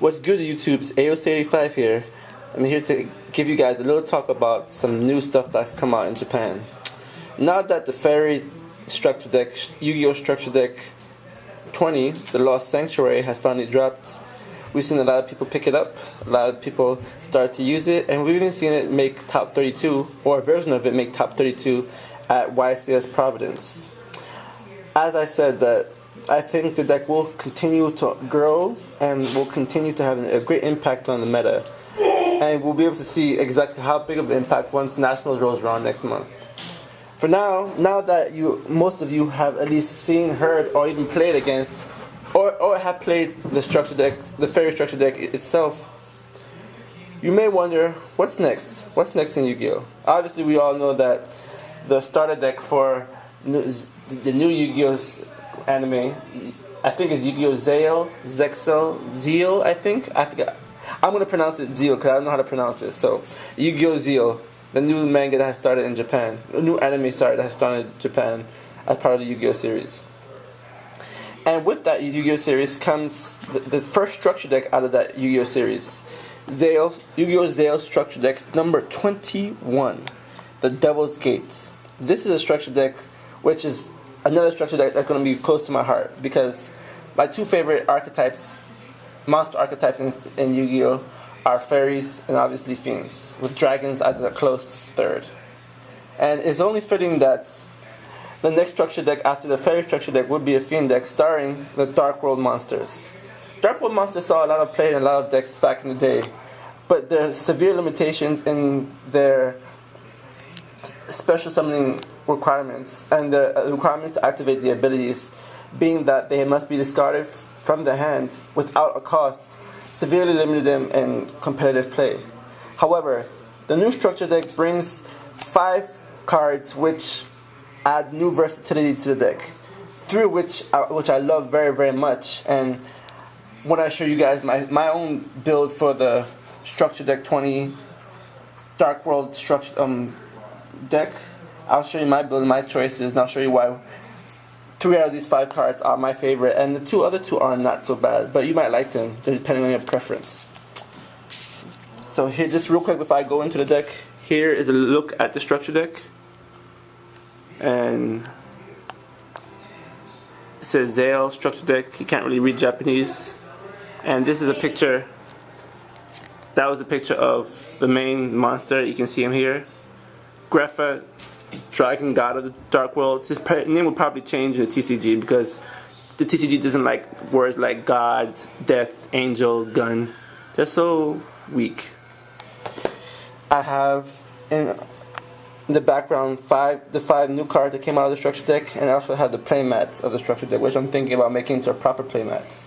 What's good, YouTube's AOC85 here. I'm here to give you guys a little talk about some new stuff that's come out in Japan. Now that the Fairy Structure Deck, Yugioh Structure Deck 20, the Lost Sanctuary, has finally dropped, we've seen a lot of people pick it up, a lot of people start to use it, and we've even seen it make top 32, or a version of it make top 32 at YCS Providence. As I said, that I think the deck will continue to grow and will continue to have a great impact on the meta. And we'll be able to see exactly how big of an impact once Nationals rolls around next month. For now that most of you have at least seen, heard, or even played against, or have played the structure deck, the Fairy Structure Deck itself, you may wonder, what's next? What's next in Yu-Gi-Oh? Obviously, we all know that the starter deck for the new Yu-Gi-Oh! Anime, I think it's Yugioh Zexal, Zeal, I forgot. I'm going to pronounce it Zeal because I don't know how to pronounce it. So, Yugioh Zeal, the new manga that has started in Japan, the new anime, that has started in Japan as part of the Yu-Gi-Oh! Series. And with that Yu-Gi-Oh! Series comes the first structure deck out of that Yu-Gi-Oh! Series. Yu-Gi-Oh! Zeal Structure Deck number 21, the Devil's Gate. This is a structure deck which is another structure deck that's going to be close to my heart because my two favorite archetypes, monster archetypes in Yu-Gi-Oh! Are fairies and obviously fiends, with dragons as a close third. And it's only fitting that the next structure deck after the fairy structure deck would be a fiend deck starring the Dark World monsters. Dark World monsters saw a lot of play in a lot of decks back in the day, but there's severe limitations in their special summoning requirements, and the requirements to activate the abilities being that they must be discarded from the hand without a cost, severely limited them in competitive play. However, the new structure deck brings 5 cards which add new versatility to the deck, through which I love very, very much. And when I show you guys my own build for the structure deck 20 Dark World structure deck, I'll show you my build, my choices, and I'll show you why 3 out of these 5 cards are my favorite, and the other two are not so bad, but you might like them depending on your preference. So here, just real quick before I go into the deck, here is a look at the structure deck, and it says Zexal Structure Deck. You can't really read Japanese, and this is a picture. That was a picture of the main monster. You can see him here, Greffa, Dragon God of the Dark World. His name will probably change in the TCG because the TCG doesn't like words like God, Death, Angel, Gun. They're so weak. I have in the background the 5 new cards that came out of the structure deck, and I also have the playmats of the structure deck, which I'm thinking about making into a proper playmats.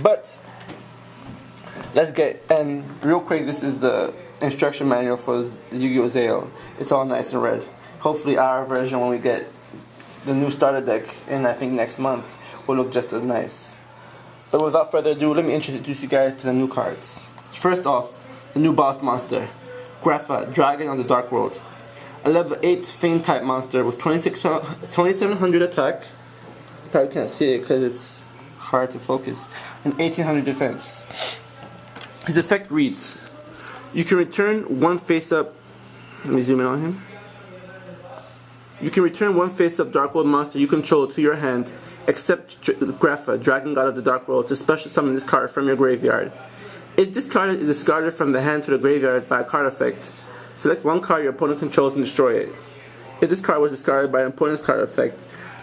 But let's get, and real quick, this is the instruction manual for Yu-Gi-Oh! Zeal. It's all nice and red. Hopefully our version, when we get the new starter deck in, I think next month, will look just as nice. But without further ado, let me introduce you guys to the new cards. First off, the new boss monster, Greffa, Dragon of the Dark World. A level 8 fiend type monster with 2700 attack. You probably can't see it because it's hard to focus. And 1800 defense. His effect reads, you can return one face-up. Let me zoom in on him. You can return one face-up Dark World monster you control to your hand, except Greffa, Dragon God of the Dark World, to special summon this card from your graveyard. If this card is discarded from the hand to the graveyard by a card effect, select one card your opponent controls and destroy it. If this card was discarded by an opponent's card effect,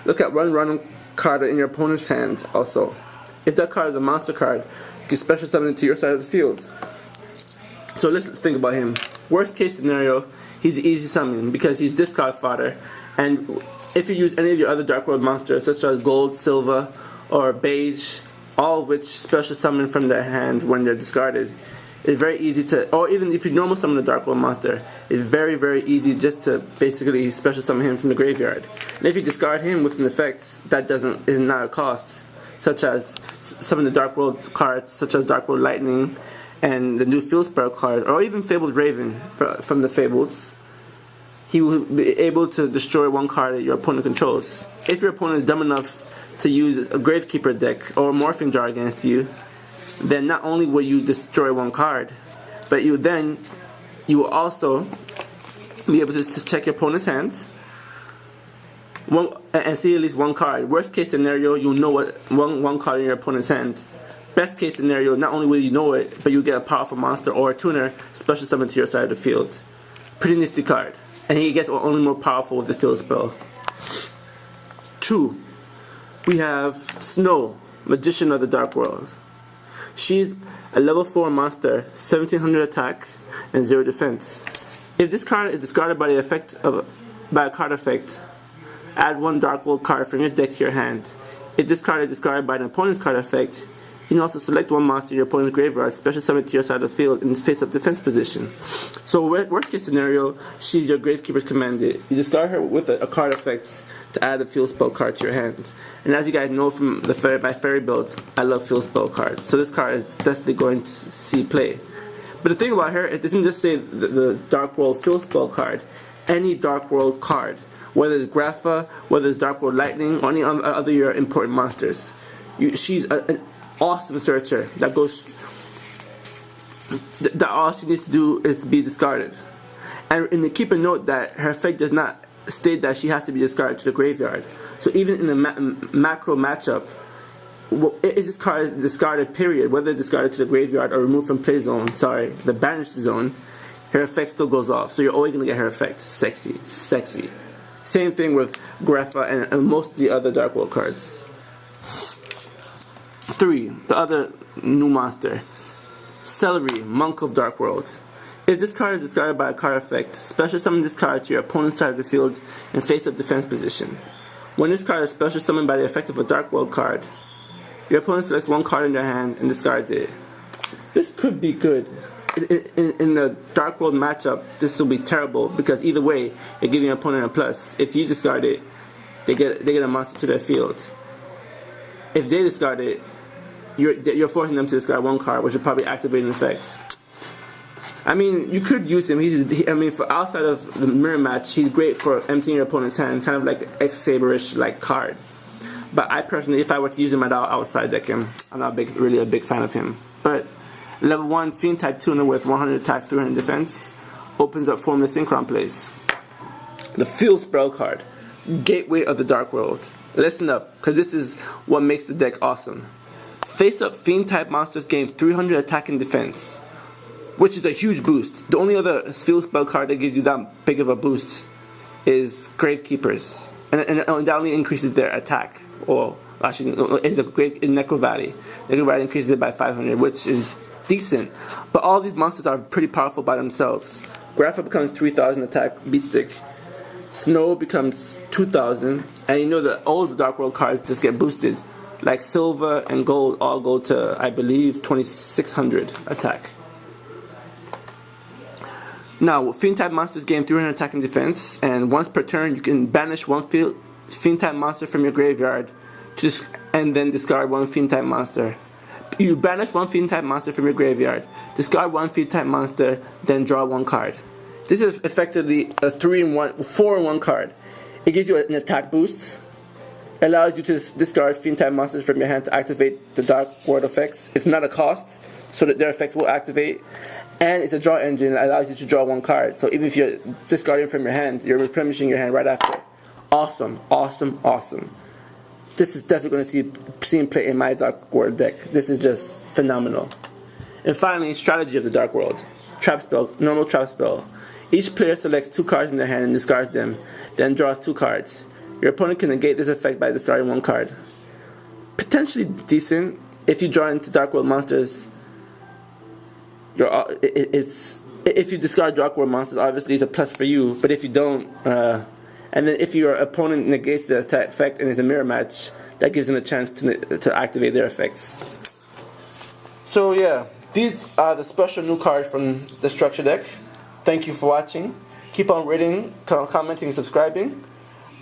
look at one random card in your opponent's hand also. If that card is a monster card, you can special summon it to your side of the field. So let's think about him. Worst case scenario, he's easy summon because he's discard fodder, and if you use any of your other Dark World monsters such as Gold, Silver, or Beige, all of which special summon from their hand when they're discarded, it's very easy to, or even if you normal summon a Dark World monster, it's very, very easy just to basically special summon him from the graveyard. And if you discard him with an effect that is not a cost, such as some of the Dark World cards, such as Dark World Lightning, and the new Field Spell card, or even Fabled Raven from the Fables, he will be able to destroy one card that your opponent controls. If your opponent is dumb enough to use a Gravekeeper deck or a Morphing Jar against you, then not only will you destroy one card, but you will also be able to check your opponent's hands and see at least one card. Worst case scenario, you'll know what one card in your opponent's hand. Best case scenario, not only will you know it, but you get a powerful monster or a tuner special summon to your side of the field. Pretty nifty card. And he gets only more powerful with the field spell. 2. We have Snow, Magician of the Dark World. She's a level 4 monster, 1700 attack and 0 defense. If this card is discarded by a card effect, add 1 Dark World card from your deck to your hand. If this card is discarded by an opponent's card effect, you can also select 1 monster in your opponent's graveyard, special summon to your side of the field in face-up defense position. So worst case scenario, she's your Gravekeeper's Commandant. You discard her with a card effect to add a field spell card to your hand. And as you guys know from my fairy builds, I love field spell cards. So this card is definitely going to see play. But the thing about her, it doesn't just say the Dark World field spell card. Any Dark World card, whether it's Grapha, whether it's Dark World Lightning, or any other your important monsters. She's an awesome searcher that all she needs to do is to be discarded. And keep a note that her effect does not state that she has to be discarded to the graveyard. So even in a macro matchup, if this card is discarded, period, whether it's discarded to the graveyard or removed from play zone, the banished zone, her effect still goes off. So you're always going to get her effect. Sexy. Sexy. Same thing with Grapha and most of the other Dark World cards. 3. The other new monster. Celery, Monk of Dark World. If this card is discarded by a card effect, special summon this card to your opponent's side of the field in face-up defense position. When this card is special summoned by the effect of a Dark World card, your opponent selects 1 card in their hand and discards it. This could be good. In the Dark World matchup, this will be terrible because either way, you're giving your opponent a plus. If you discard it, they get a monster to their field. If they discard it, you're forcing them to discard 1 card, which will probably activate an effect. I mean, you could use him. For outside of the mirror match, he's great for emptying your opponent's hand, kind of like X-Saber-ish like card. But I personally, if I were to use him, I would side deck him. I'm not really a big fan of him. But level 1 Fiend type tuner with 100 attack, 300 defense opens up Formless Synchron plays. The field spell card, Gateway of the Dark World. Listen up, because this is what makes the deck awesome. Face up Fiend type monsters gain 300 attack and defense, which is a huge boost. The only other field spell card that gives you that big of a boost is Gravekeepers, and that only increases their attack. Or actually, it's in Necro Valley. Necro Valley increases it by 500, which is decent. But all these monsters are pretty powerful by themselves. Grapha becomes 3,000 attack, Beatstick. Snow becomes 2,000, and you know the old Dark World cards just get boosted. Like Silver and Gold all go to, I believe, 2,600 attack. Now, Fiend type monsters gain 300 attack and defense, and once per turn you can banish 1 Fiend type monster from your graveyard, and then discard 1 Fiend type monster. You banish 1 Fiend type monster from your graveyard, discard 1 Fiend type monster, then draw 1 card. This is effectively a 4-in-1 card. It gives you an attack boost, allows you to discard Fiend type monsters from your hand to activate the Dark World effects. It's not a cost, so that their effects will activate. And it's a draw engine that allows you to draw 1 card. So even if you're discarding from your hand, you're replenishing your hand right after. Awesome, awesome, awesome. This is definitely going to see him play in my Dark World deck. This is just phenomenal. And finally, strategy of the Dark World. Trap spell, normal trap spell. Each player selects 2 cards in their hand and discards them, then draws 2 cards. Your opponent can negate this effect by discarding 1 card. Potentially decent if you draw into Dark World monsters. If you discard Dark World monsters, obviously it's a plus for you. But if you don't, and then if your opponent negates the attack effect and it's a mirror match, that gives them a chance to activate their effects. So yeah, these are the special new cards from the structure deck. Thank you for watching. Keep on rating, commenting, and subscribing.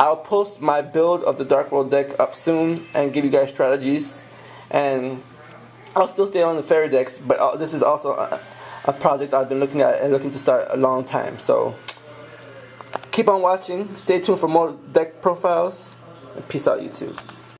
I'll post my build of the Dark World deck up soon and give you guys strategies. And I'll still stay on the fairy decks, but this is also a project I've been looking at and looking to start a long time. So keep on watching. Stay tuned for more deck profiles. And peace out, YouTube.